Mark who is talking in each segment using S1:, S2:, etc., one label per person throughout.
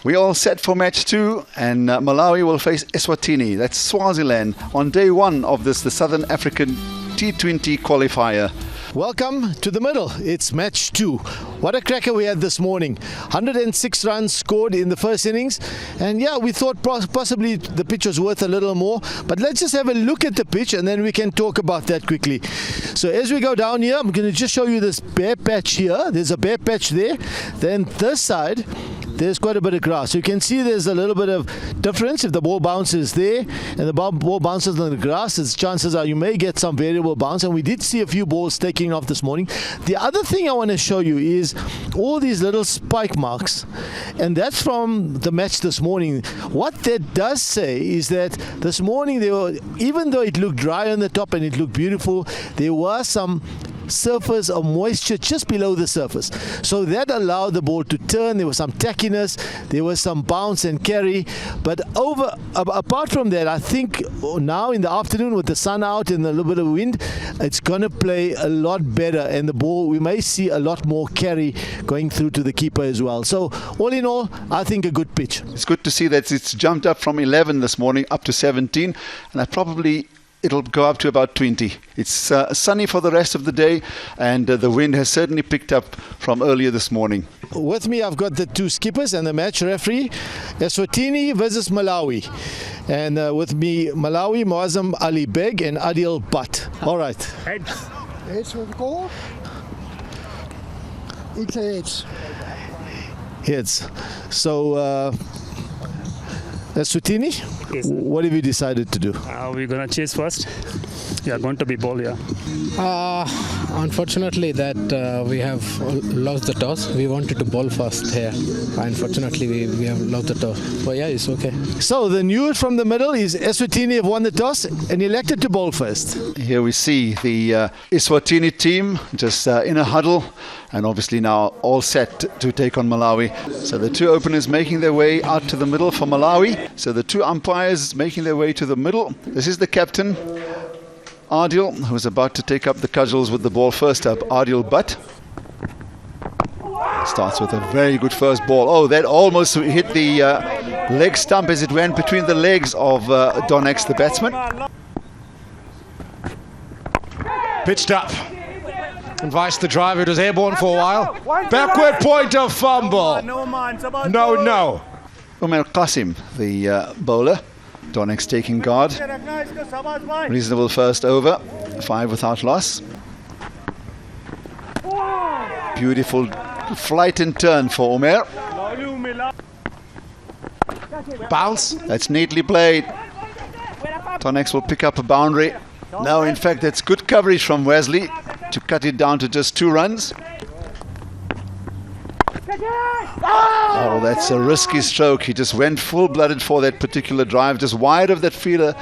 S1: We're all set for match 2, and Malawi will face Eswatini. That's Swaziland on day 1 of the Southern African T20 qualifier.
S2: Welcome to the middle. It's match 2. What a cracker we had this morning. 106 runs scored in the first innings, and yeah, we thought possibly the pitch was worth a little more, but let's just have a look at the pitch and then we can talk about that quickly. So as we go down here, I'm going to just show you this bare patch here. There's a bare patch there. Then this side, there's quite a bit of grass. You can see there's a little bit of difference. If the ball bounces there and the ball bounces on the grass, the chances are you may get some variable bounce, and we did see a few balls taking off this morning. The other thing I want to show you is all these little spike marks, and that's from the match this morning. What that does say is that this morning there were, even though it looked dry on the top and it looked beautiful, there was some surface of moisture just below the surface, so that allowed the ball to turn. There was some tackiness, there was some bounce and carry, but apart from that, I think now in the afternoon with the sun out and a little bit of wind, it's going to play a lot better, and the ball, we may see a lot more carry going through to the keeper as well. So all in all, I think a good pitch.
S1: It's good to see that it's jumped up from 11 this morning up to 17, and it'll go up to about 20. It's sunny for the rest of the day, and the wind has certainly picked up from earlier this morning.
S2: With me, I've got the two skippers and the match referee, Eswatini versus Malawi. And with me, Malawi, Moazam Ali Beg and Adil Butt. All right.
S3: Heads.
S4: Heads will go. It's heads.
S2: Heads. So, Eswatini,
S3: Yes,
S2: what have you decided to do?
S3: we're going to chase first. Yeah, going to be ball, yeah.
S5: Unfortunately, that we have lost the toss. We wanted to bowl first here. Unfortunately, we have lost the toss. But yeah, it's okay.
S2: So the news from the middle is Eswatini have won the toss and elected to bowl first.
S1: Here we see the Eswatini team just in a huddle, and obviously now all set to take on Malawi. So the two openers making their way out to the middle for Malawi. So the two umpires making their way to the middle. This is the captain, Adil, who's about to take up the cudgels with the ball first up. Adil Butt starts with a very good first ball. Oh, that almost hit the leg stump as it went between the legs of Donex, the batsman.
S6: Pitched up. Advice the driver, it was airborne for a while. Backward pointer fumble. No.
S1: Umar Qasim, the bowler. Donex taking guard. Reasonable first over. 5 without loss. Beautiful flight and turn for Umar.
S6: Bounce.
S1: That's neatly played. Donex will pick up a boundary. No, in fact, that's good coverage from Wesley to cut it down to just 2 runs. Oh, that's a risky stroke. He just went full-blooded for that particular drive, just wide of that fielder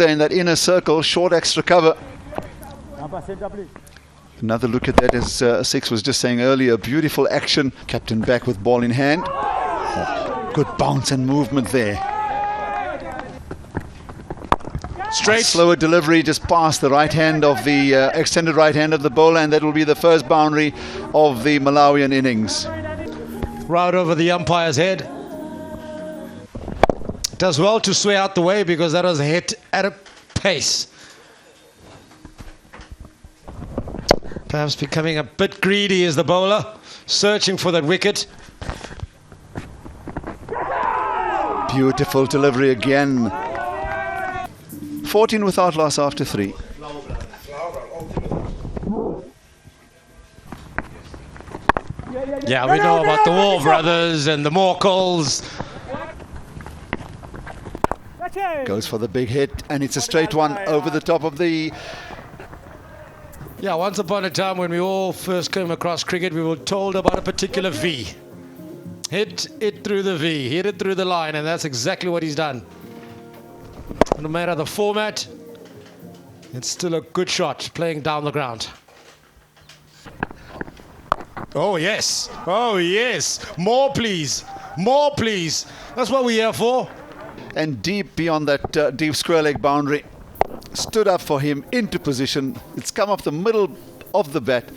S1: in that inner circle, short extra cover. Another look at that, as Six was just saying earlier, beautiful action. Captain back with ball in hand. Oh, good bounce and movement there.
S6: Straight.
S1: Slower delivery just past the right hand of the extended right hand of the bowler, and that will be the first boundary of the Malawian innings.
S6: Right over the umpire's head. Does well to sway out the way because that was a hit at a pace. Perhaps becoming a bit greedy is the bowler, searching for that wicket.
S1: Beautiful delivery again. 14 without loss after 3.
S6: Yeah, we know about the War brothers and the Morkles.
S1: Goes for the big hit, and it's a straight one over the top of the...
S6: Yeah, once upon a time when we all first came across cricket, we were told about a particular V. Hit it through the V, hit it through the line, and that's exactly what he's done. No matter the format, it's still a good shot playing down the ground. Oh yes, more please, that's what we're here for.
S1: And deep beyond that deep square leg boundary, stood up for him into position. It's come off the middle of the bat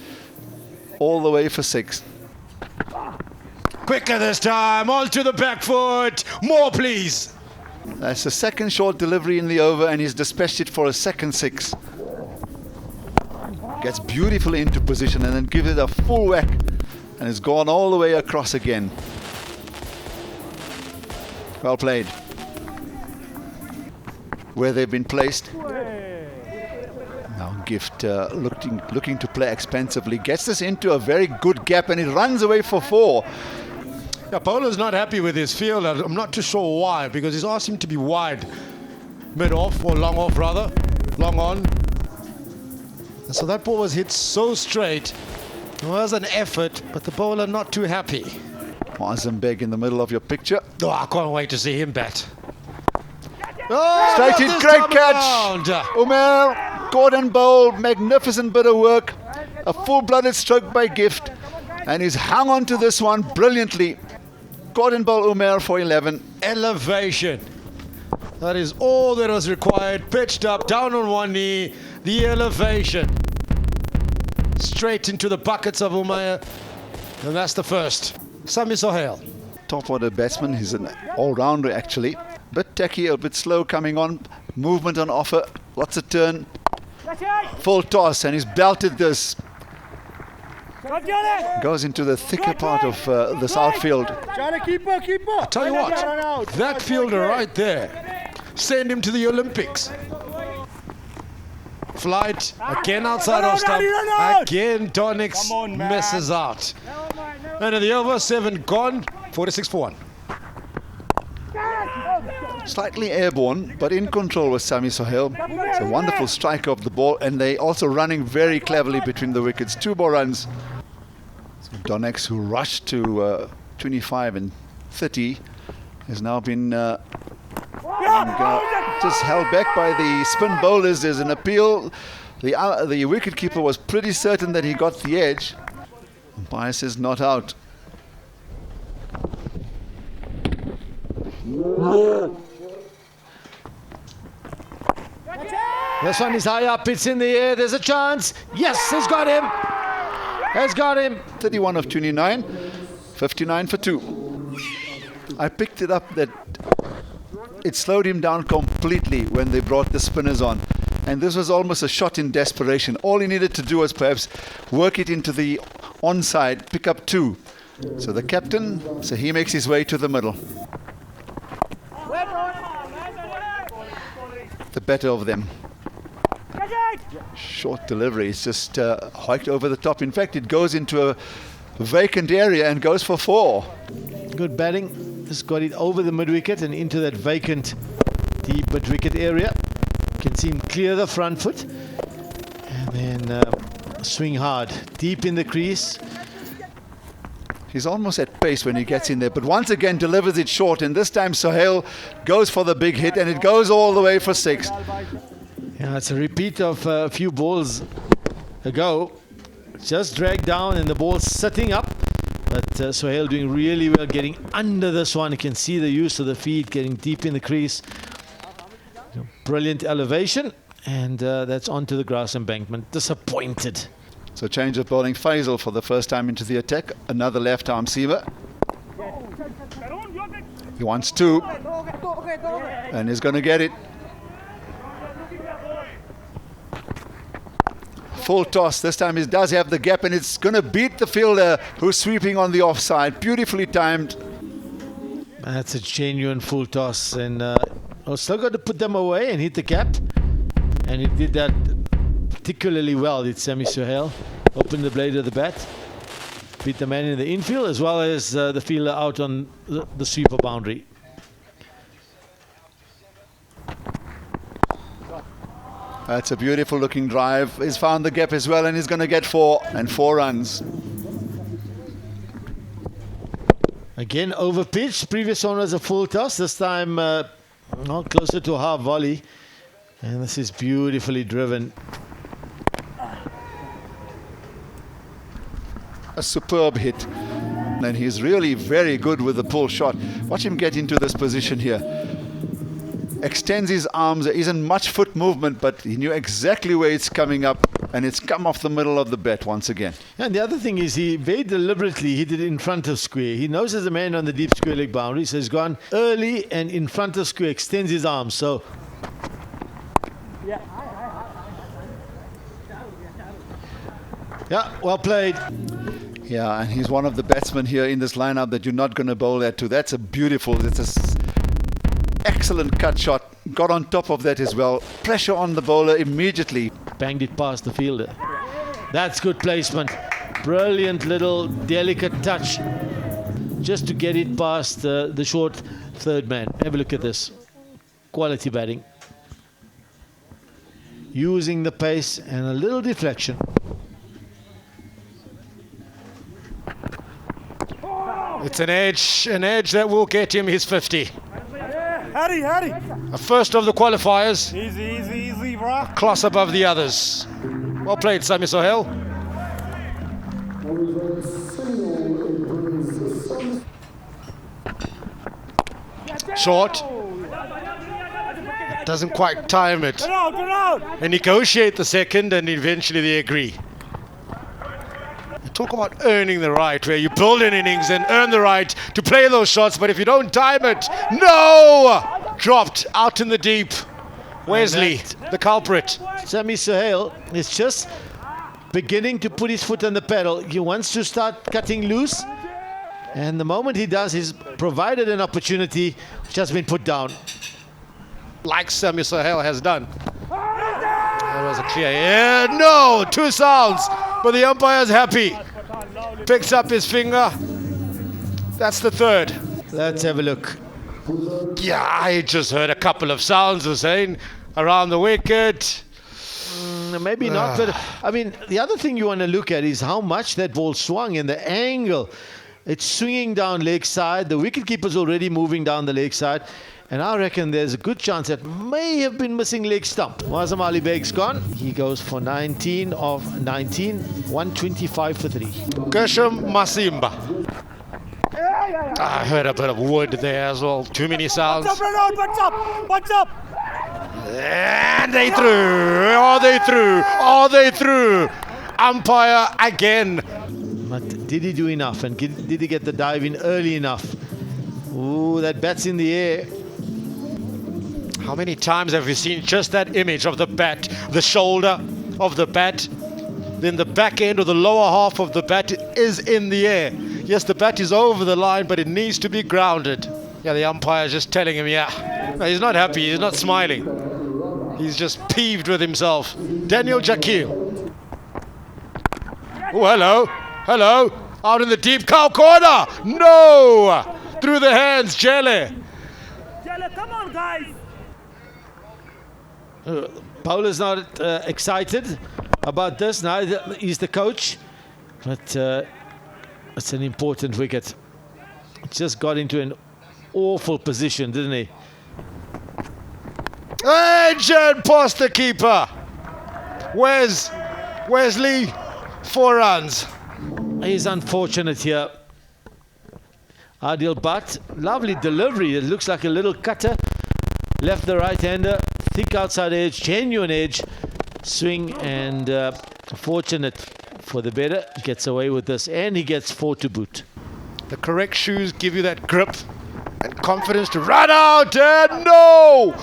S1: all the way for 6.
S6: Quicker this time, onto the back foot. More, please.
S1: That's the second short delivery in the over, and he's dispatched it for a second 6. Gets beautifully into position and then gives it a full whack, and it's gone all the way across again. Well played. Where they've been placed. Now Gift looking to play expensively. Gets this into a very good gap, and it runs away for 4.
S6: Yeah, Polo's not happy with his field. I'm not too sure why, because he's asked him to be wide. Mid-off, or long off rather. Long on. And so that ball was hit so straight. It was an effort, but the bowler not too happy.
S1: Mozambique in the middle of your picture.
S6: Oh, I can't wait to see him bat.
S1: Straight in, great catch. Umair, Gordon Bowl, magnificent bit of work. A full-blooded stroke by Gift. And he's hung on to this one brilliantly. Gordon Bowl Umair for 11.
S6: Elevation. That is all that was required. Pitched up, down on one knee. The elevation. Straight into the buckets of Umair. And that's the first. Sami Sohai.
S1: Top order batsman. He's an all-rounder actually. Bit tacky, a bit slow coming on. Movement on offer. Lots of turn. Full toss, and he's belted this. Goes into the thicker part of this outfield.
S6: I tell you what, that fielder right there, send him to the Olympics. Flight, again outside off stump. Again, Donix messes out. And the over 7 gone, 46 for 1.
S1: Slightly airborne, but in control with Sami Sohai. It's a wonderful strike of the ball, and they also running very cleverly between the wickets. 2 more runs. So Donix, who rushed to 25 and 30, has now been just held back by the spin bowlers. There's an appeal. The wicketkeeper was pretty certain that he got the edge. Umpire says not out.
S2: This one is high up, it's in the air, there's a chance. Yes, he's got him. Has got him.
S1: 31 of 29, 59 for 2. I picked it up that it slowed him down completely when they brought the spinners on. And this was almost a shot in desperation. All he needed to do was perhaps work it into the onside, pick up 2. So the captain, so he makes his way to the middle. The better of them. Short delivery, it's just hiked over the top. In fact, it goes into a vacant area and goes for 4.
S2: Good batting. Just got it over the mid-wicket and into that vacant deep mid-wicket area. You can see him clear the front foot. And then swing hard. Deep in the crease.
S1: He's almost at pace when he gets in there, but once again delivers it short, and this time Sohail goes for the big hit, and it goes all the way for 6.
S2: Yeah, it's a repeat of a few balls ago. Just dragged down and the ball's sitting up. But Sohail doing really well, getting under this one. You can see the use of the feet, getting deep in the crease. Brilliant elevation, and that's onto the grass embankment. Disappointed.
S1: So change of bowling. Faisal for the first time into the attack. Another left arm seamer. He wants 2. And he's going to get it. Full toss. This time he does have the gap, and it's going to beat the fielder who's sweeping on the offside. Beautifully timed.
S2: That's a genuine full toss, and still got to put them away and hit the gap. And he did that particularly well, did Sami Sohail. Opened the blade of the bat, beat the man in the infield as well as the fielder out on the sweeper boundary.
S1: That's a beautiful looking drive. He's found the gap as well, and he's going to get 4 and 4 runs.
S2: Again over pitch. Previous one was a full toss. This time closer to a half volley. And this is beautifully driven.
S1: A superb hit. And he's really very good with the pull shot. Watch him get into this position here. extends his arms. There isn't much foot movement, but he knew exactly where it's coming up, and it's come off the middle of the bat once again.
S2: And the other thing is he very deliberately hit it in front of square. He knows there's a man on the deep square leg boundary, so he's gone early and in front of square, extends his arms. So yeah, well played.
S1: Yeah, and he's one of the batsmen here in this lineup that you're not going to bowl that to. That's a beautiful, excellent cut shot. Got on top of that as well. Pressure on the bowler immediately.
S2: Banged it past the fielder. That's good placement. Brilliant little delicate touch just to get it past the short third man. Have a look at this. Quality batting. Using the pace and a little deflection.
S6: It's an edge that will get him his 50.
S7: Harry.
S6: A first of the qualifiers.
S7: Easy, bro.
S6: Class above the others. Well played, Sami Sohai. Short. Doesn't quite time it.
S7: Get out.
S6: They negotiate the second and eventually they agree. Talk about earning the right, where you build an innings and earn the right to play those shots, but if you don't time it, no! Dropped out in the deep. Wesley, the culprit.
S2: Sami Sohai is just beginning to put his foot on the pedal. He wants to start cutting loose, and the moment he does, he's provided an opportunity which has been put down.
S6: Like Sami Sohai has done. That was a clear. Yeah, no! 2 sounds, but the umpire's happy. Picks up his finger. That's the third.
S2: Let's have a look.
S6: Yeah, I just heard a couple of sounds of saying around the wicket.
S2: Maybe not, but I mean, the other thing you want to look at is how much that ball swung and the angle. It's swinging down leg side. The wicketkeeper's already moving down the leg side. And I reckon there's a good chance that may have been missing leg stump. Wazam Ali Beg's gone. He goes for 19 of 19, 125 for 3.
S6: Gershom Masimba. I heard a bit of wood there as well. Too many sounds.
S7: What's up?
S6: And they threw. Umpire again.
S2: But did he do enough? And did he get the dive in early enough? Ooh, that bat's in the air.
S6: How many times have we seen just that image of the bat, the shoulder of the bat, then the back end or the lower half of the bat is in the air. Yes, the bat is over the line, but it needs to be grounded. Yeah, the umpire is just telling him, yeah. No, he's not happy, he's not smiling. He's just peeved with himself. Daniel Jakir. Oh, hello. Out in the deep cow corner. No! Through the hands, Jelle.
S7: Come on, guys.
S2: Bowler's not excited about this. Now he's the coach. But it's an important wicket. Just got into an awful position, didn't he?
S6: And past the keeper. Wesley, 4 runs.
S2: He's unfortunate here. Adil Bhatt, lovely delivery. It looks like a little cutter. Left the right-hander, thick outside edge, genuine edge, swing, and fortunate for the better. Gets away with this, and he gets 4 to boot.
S6: The correct shoes give you that grip and confidence to run out, and no!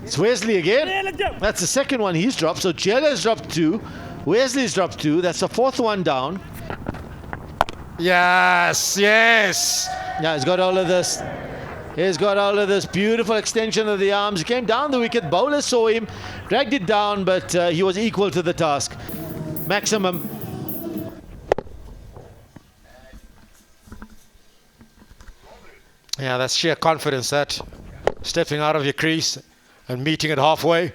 S2: It's Wesley again. That's the second one he's dropped. So Jeller's dropped 2. Wesley's dropped 2. That's the 4th one down.
S6: Yes.
S2: Yeah, he's got all of this. He's got all of this beautiful extension of the arms. He came down the wicket. Bowler saw him, dragged it down, but he was equal to the task. Maximum.
S6: Yeah, that's sheer confidence, that. Stepping out of your crease and meeting it halfway.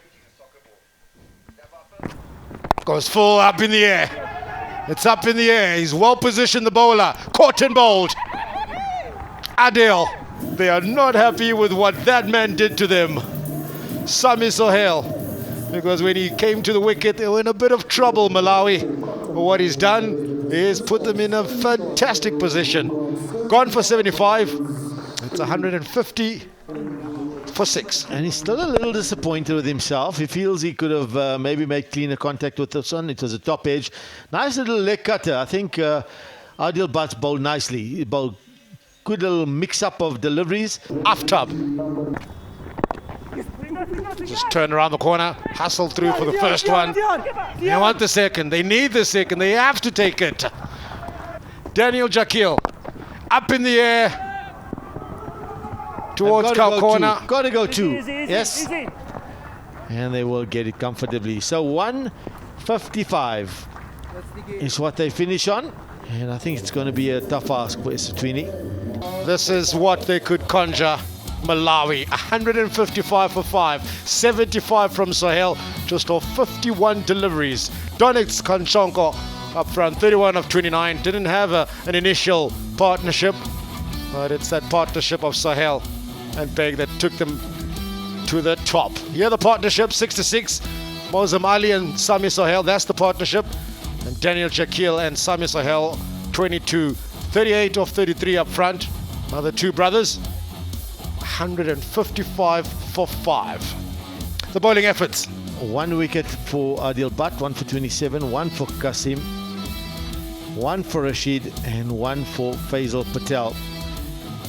S6: Goes full up in the air. It's up in the air. He's well positioned, the bowler. Caught and bowled. Adil. They are not happy with what that man did to them. Sami Sohai. Because when he came to the wicket, they were in a bit of trouble, Malawi. But what he's done is put them in a fantastic position. Gone for 75. It's 150 for 6.
S2: And he's still a little disappointed with himself. He feels he could have maybe made cleaner contact with this one. It was a top edge. Nice little leg cutter. I think Adil Bhatt bowled nicely. He bowled good little mix-up of deliveries.
S6: Aftab. Just turn around the corner, hustle through for the first one. They want the second. They need the second. They have to take it. Daniel Jakil up in the air towards Cal corner.
S2: Got to go two.
S7: Easy, easy,
S2: Yes.
S7: easy.
S2: And they will get it comfortably. So 155 is what they finish on. And I think it's going to be a tough ask for Eswatini.
S6: This is what they could conjure. Malawi, 155 for 5, 75 from Sohai, just off 51 deliveries. Donix Kanchonko up front, 31 of 29. Didn't have an initial partnership, but it's that partnership of Sohai and Beg that took them to the top. Here the partnership, 6-6. Mozambique and Sami Sohai, that's the partnership. And Daniel Jakil and Sami Sohai, 22, 38 of 33 up front. Another two brothers. 155 for 5. The bowling efforts.
S2: 1 wicket for Adil Bhatt, 1 for 27, 1 for Kasim, 1 for Rashid, and 1 for Faisal Patel.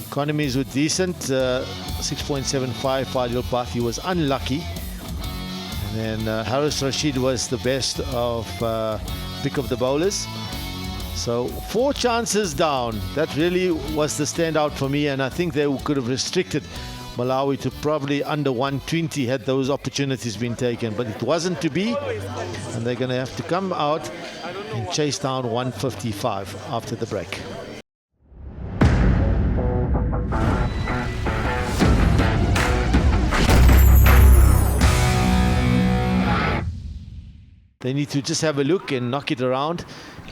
S2: Economies were decent, 6.75 for Adil Bhatt. He was unlucky. And then Haris Rashid was the best of pick of the bowlers. So 4 chances down. That really was the standout for me, and I think they could have restricted Malawi to probably under 120 had those opportunities been taken, but it wasn't to be, and they're going to have to come out and chase down 155 after the break. They need to just have a look and knock it around.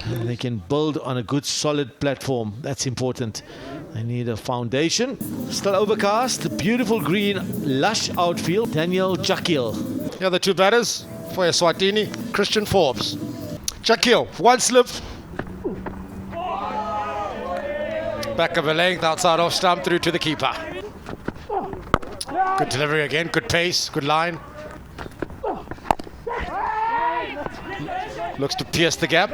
S2: And they can build on a good solid platform. That's important. They need a foundation. Still overcast, beautiful green, lush outfield. Daniel Jakil.
S6: Here are the two batters for Eswatini, Christian Forbes. Jakil, one slip. Back of a length, outside off stump, through to the keeper. Good delivery again, good pace, good line. Looks to pierce the gap.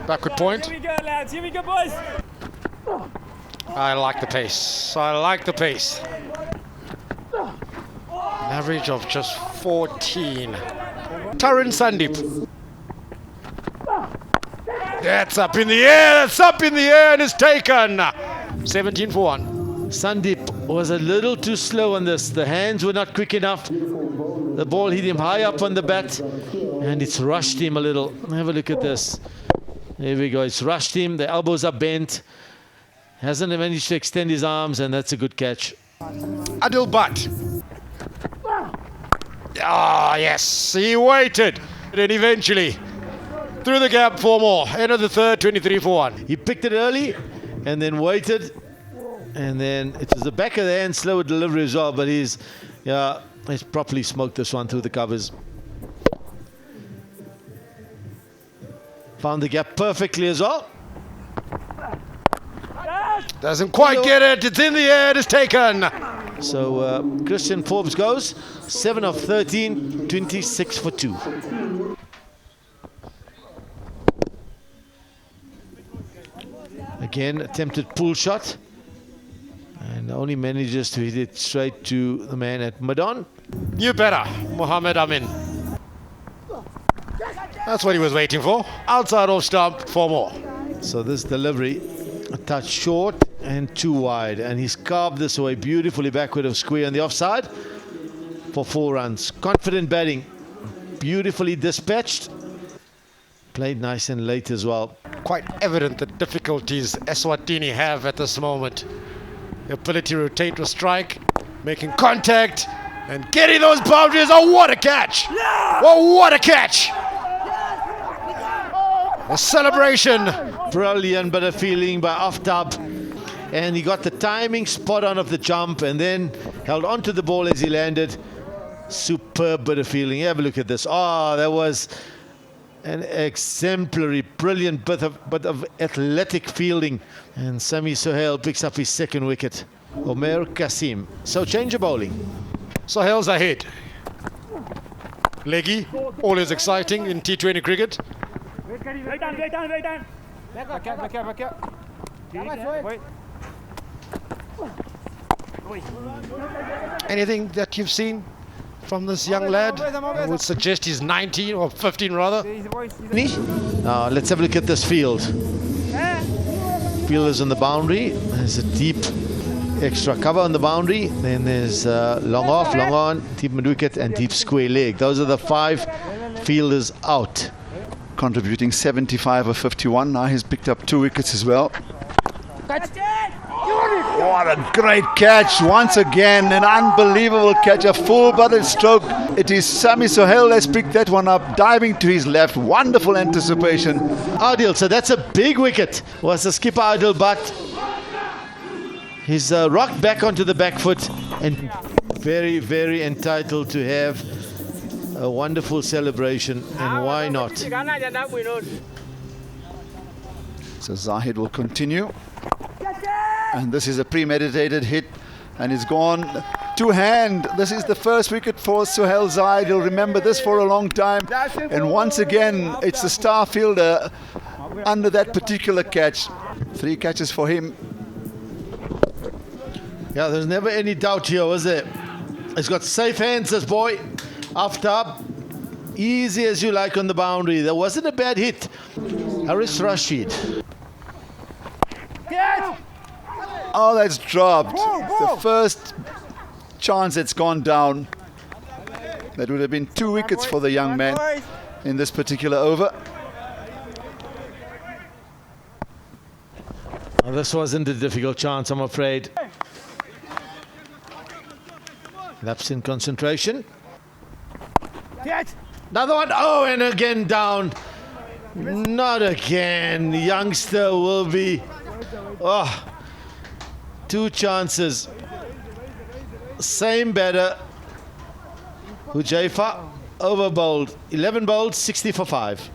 S6: Backward point.
S7: Here we go, lads. Here we go, boys.
S6: I like the pace. I like the pace. An average of just 14. Tarun Sandeep. That's up in the air. That's up in the air and it's taken. 17 for 1.
S2: Sandeep was a little too slow on this. The hands were not quick enough. The ball hit him high up on the bat and it's rushed him a little. Have a look at this. There we go. It's rushed him. The elbows are bent. Hasn't managed to extend his arms, and that's a good catch.
S6: Adil Bhatt. Ah, yes. He waited. And eventually, through the gap, 4 more. End of the third, 23 for 1.
S2: He picked it early and then waited. And then it was the back of the hand, slower delivery as well. But he's properly smoked this one through the covers. Found the gap perfectly as well.
S6: Doesn't quite get it. It's in the air. It is taken.
S2: So Christian Forbes goes 7 of 13, 26 for 2. Again, attempted pull shot. And only manages to hit it straight to the man at Madon.
S6: You better, Mohammed Amin. That's what he was waiting for. Outside off stump, 4 more.
S2: So this delivery, a touch short and too wide. And he's carved this away beautifully backward of square on the offside for 4 runs. Confident batting, beautifully dispatched. Played nice and late as well.
S6: Quite evident the difficulties Eswatini have at this moment. The ability to rotate with strike, making contact, and getting those boundaries. Oh, what a catch! Oh, what a catch! A celebration.
S2: Brilliant bit of feeling by Aftab. And he got the timing spot on of the jump and then held onto the ball as he landed. Superb bit of feeling. Have a look at this. Oh, that was an exemplary, brilliant bit of athletic fielding. And Sami Sohai picks up his 2nd wicket. Omer Kasim. So change of bowling.
S6: Sohail's ahead. Leggy, always exciting in T20 cricket.
S7: Wait on. Back up. Wait.
S6: Anything that you've seen from this young lad? I would suggest he's 19 or 15 rather.
S2: Now let's have a look at this field. Field is on the boundary. There's a deep extra cover on the boundary. Then there's long off, long on, deep mid wicket and deep square leg. Those are the 5 fielders out.
S1: Contributing 75 or 51. Now he's picked up 2 wickets as well. What a great catch. Once again, an unbelievable catch. A full-butted stroke. It is Sami Sohail has picked that one up, diving to his left. Wonderful anticipation.
S2: Ideal. So that's a big wicket. Was the skipper idle, but he's rocked back onto the back foot and very, very entitled to have a wonderful celebration. And why not?
S1: So Zahid will continue. And this is a premeditated hit. And it's gone two-hand. This is the first wicket for Sohail Zahid. He'll remember this for a long time. And once again, it's the star fielder under that particular catch. 3 catches for him.
S2: Yeah, there's never any doubt here, was there? He's got safe hands, this boy. After, easy as you like on the boundary. There wasn't a bad hit. Haris Rashid.
S1: Oh, that's dropped. The first chance that's gone down. That would have been 2 wickets for the young man in this particular over.
S2: Well, this wasn't a difficult chance, I'm afraid. Lapse in concentration. Another one. Oh, and again down. Not again. The youngster will be... Oh, 2 chances. Same batter. Hujaifa over bowled. 11 bowled, 60 for 5.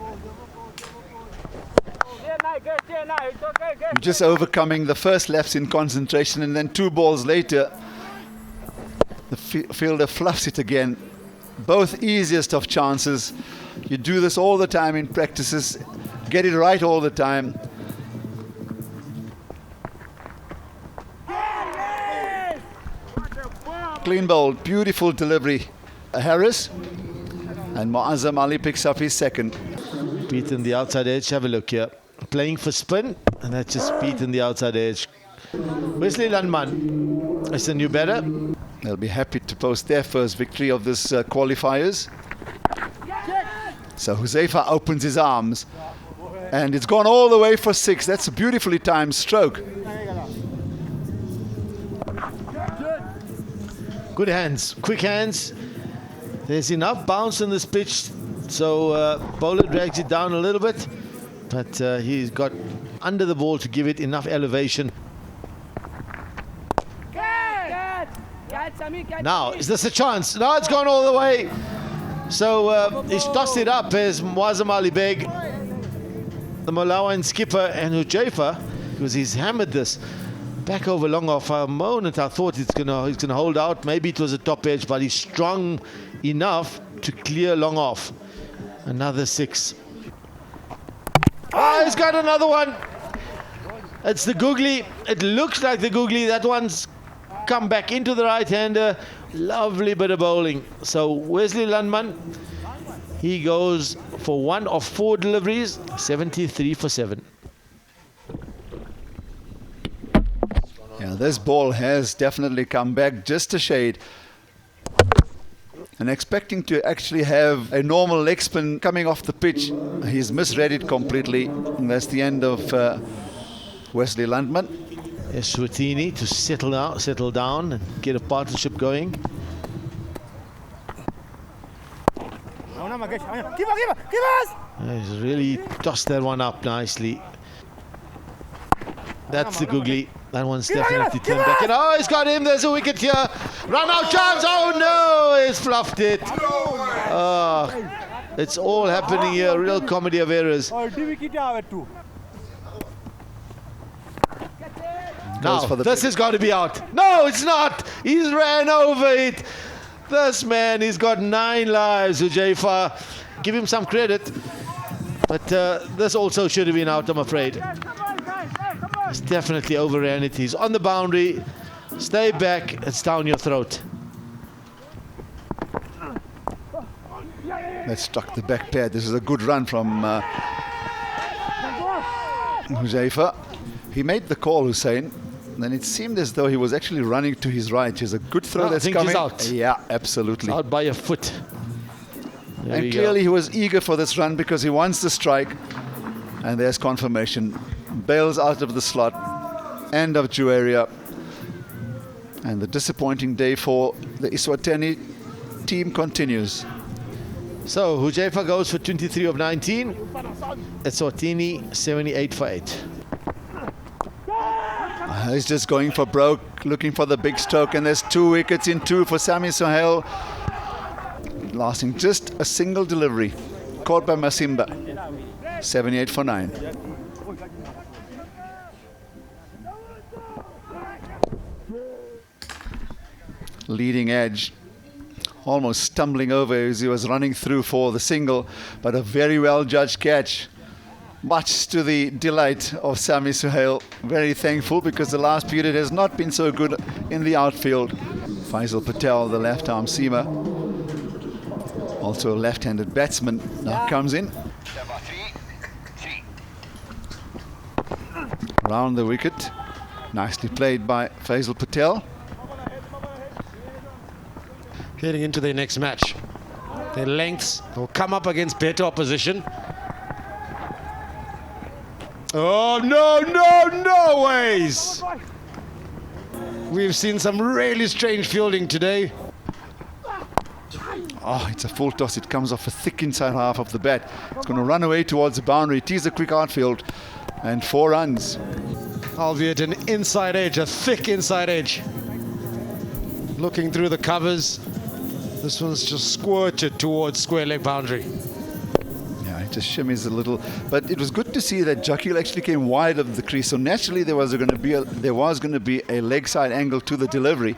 S1: Just overcoming the first lapse in concentration, and then 2 balls later, the fielder fluffs it again. Both easiest of chances. You do this all the time in practices. Get it right all the time. Clean bowled, beautiful delivery. Harris, and Muazzam Ali picks up his second.
S2: Beaten the outside edge. Have a look here. Playing for spin, and that's just beaten the outside edge. Wesley Landman is the new batter.
S1: They'll be happy to post their first victory of this qualifiers. So Huzaifa opens his arms, and it's gone all the way for 6. That's a beautifully timed stroke.
S2: Good hands, quick hands. There's enough bounce on this pitch, so bowler drags it down a little bit, but he's got under the ball to give it enough elevation. Now, is this a chance? No, it's gone all the way. So he's tossed it up as Muazzam Ali Beg, the Malawian skipper, and Hujaifa, because he's hammered this. Back over long off. For a moment I thought he's gonna hold out. Maybe it was a top edge, but he's strong enough to clear long off. Another 6. Oh, he's got another one. It's the googly. It looks like the googly. That one's come back into the right-hander. Lovely bit of bowling. So Wesley Landman, he goes for 1 of 4 deliveries, 73 for 7.
S1: Yeah, this ball has definitely come back just a shade. And expecting to actually have a normal leg spin coming off the pitch, he's misread it completely. And that's the end of Wesley Landman.
S2: Eswatini to settle down and get a partnership going. He's really tossed that one up nicely. That's the googly. That one's definitely turned back. And oh, he's got him. There's a wicket here. Run out chance. Oh no, he's fluffed it. Oh, it's all happening here. Real comedy of errors. Now, this has got to be out. No, it's not. He's ran over it. This man, he's got 9 lives, Hujaifa. Give him some credit. But this also should have been out, I'm afraid. It's definitely overran it. He's on the boundary. Stay back. It's down your throat.
S1: That struck the back pad. This is a good run from Hujaifa. He made the call, Hussein. And it seemed as though he was actually running to his right. He's a good throw that's coming.
S2: He's out.
S1: Yeah, absolutely.
S2: It's out by a foot.
S1: And clearly he was eager for this run because he wants the strike. And there's confirmation. Bails out of the slot. End of Juaria. And the disappointing day for the Eswatini team continues.
S2: So Hujaifa goes for 23 of 19. Eswatini 78 for 8.
S1: He's just going for broke, looking for the big stroke, and there's 2 wickets in 2 for Sami Sohai, lasting just a single delivery. Caught by Masimba. 78 for 9. Leading edge, almost stumbling over as he was running through for the single, but a very well judged catch. Much to the delight of Sami Sohai. Very thankful because the last period has not been so good in the outfield. Faisal Patel, the left arm seamer, also a left-handed batsman, now comes in. Round the wicket. Nicely played by Faisal Patel.
S6: Heading into their next match. Their lengths will come up against better opposition. Oh, no ways! We've seen some really strange fielding today.
S1: Oh, it's a full toss. It comes off a thick inside half of the bat. It's going to run away towards the boundary. It is a quick outfield. And 4 runs.
S6: Albeit an inside edge, a thick inside edge. Looking through the covers. This one's just squirted towards square leg boundary.
S1: Yeah, it just shimmies a little. But it was good to see that Jakil actually came wide of the crease. So naturally there was going to be a leg side angle to the delivery.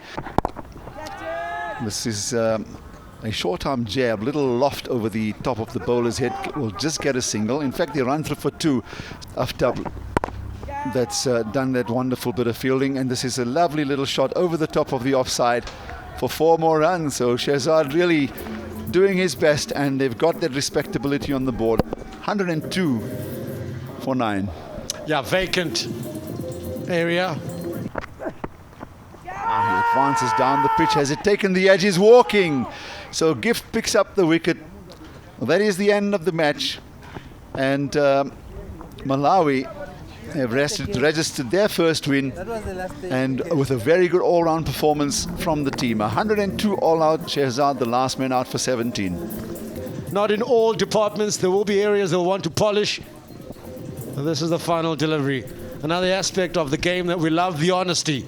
S1: This is a short arm jab, little loft over the top of the bowler's head. Will just get a single. In fact, they run through for 2 after that's done that wonderful bit of fielding. And this is a lovely little shot over the top of the offside for 4 more runs. So Shehzad really doing his best, and they've got that respectability on the board. 102 for 9.
S6: Yeah, vacant area.
S1: He advances down the pitch. Has it taken the edge? He's walking. So Gift picks up the wicket. Well, that is the end of the match. And Malawi have registered their first win, and with a very good all-round performance from the team. 102 all-out. Shehzad, the last man out for 17.
S6: Not in all departments. There will be areas they'll want to polish. And this is the final delivery. Another aspect of the game that we love, the honesty.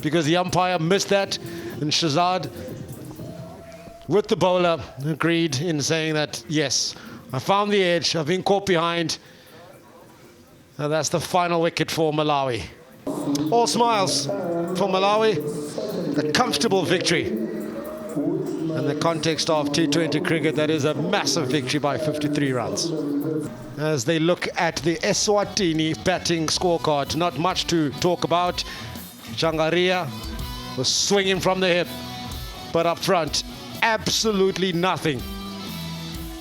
S6: Because the umpire missed that, and Shehzad, with the bowler, agreed in saying that, yes, I found the edge, I've been caught behind. And that's the final wicket for Malawi. All smiles for Malawi. A comfortable victory. In the context of T20 cricket, that is a massive victory by 53 runs. As they look at the Eswatini batting scorecard, not much to talk about. Changaria was swinging from the hip, but up front, absolutely nothing.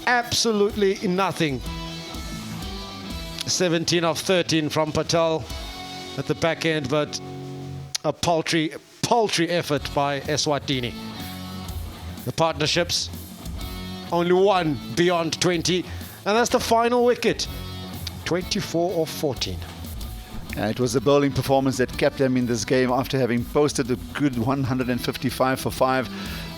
S6: Absolutely nothing. 17 of 13 from Patel at the back end, but a paltry effort by Eswatini. The partnerships, only 1 beyond 20, and that's the final wicket. 24 of 14.
S1: It was the bowling performance that kept them in this game after having posted a good 155 for 5.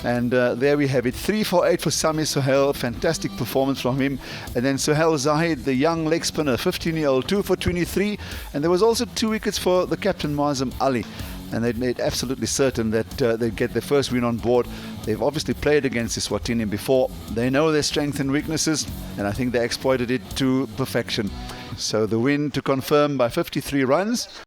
S1: And there we have it. 3 for 8 for Sami Sohai. Fantastic performance from him. And then Sohail Zahid, the young leg spinner, 15-year-old, 2 for 23. And there was also 2 wickets for the captain, Mazam Ali. And they made absolutely certain that they'd get their first win on board. They've obviously played against Eswatini before. They know their strengths and weaknesses, and I think they exploited it to perfection. So the win to confirm by 53 runs.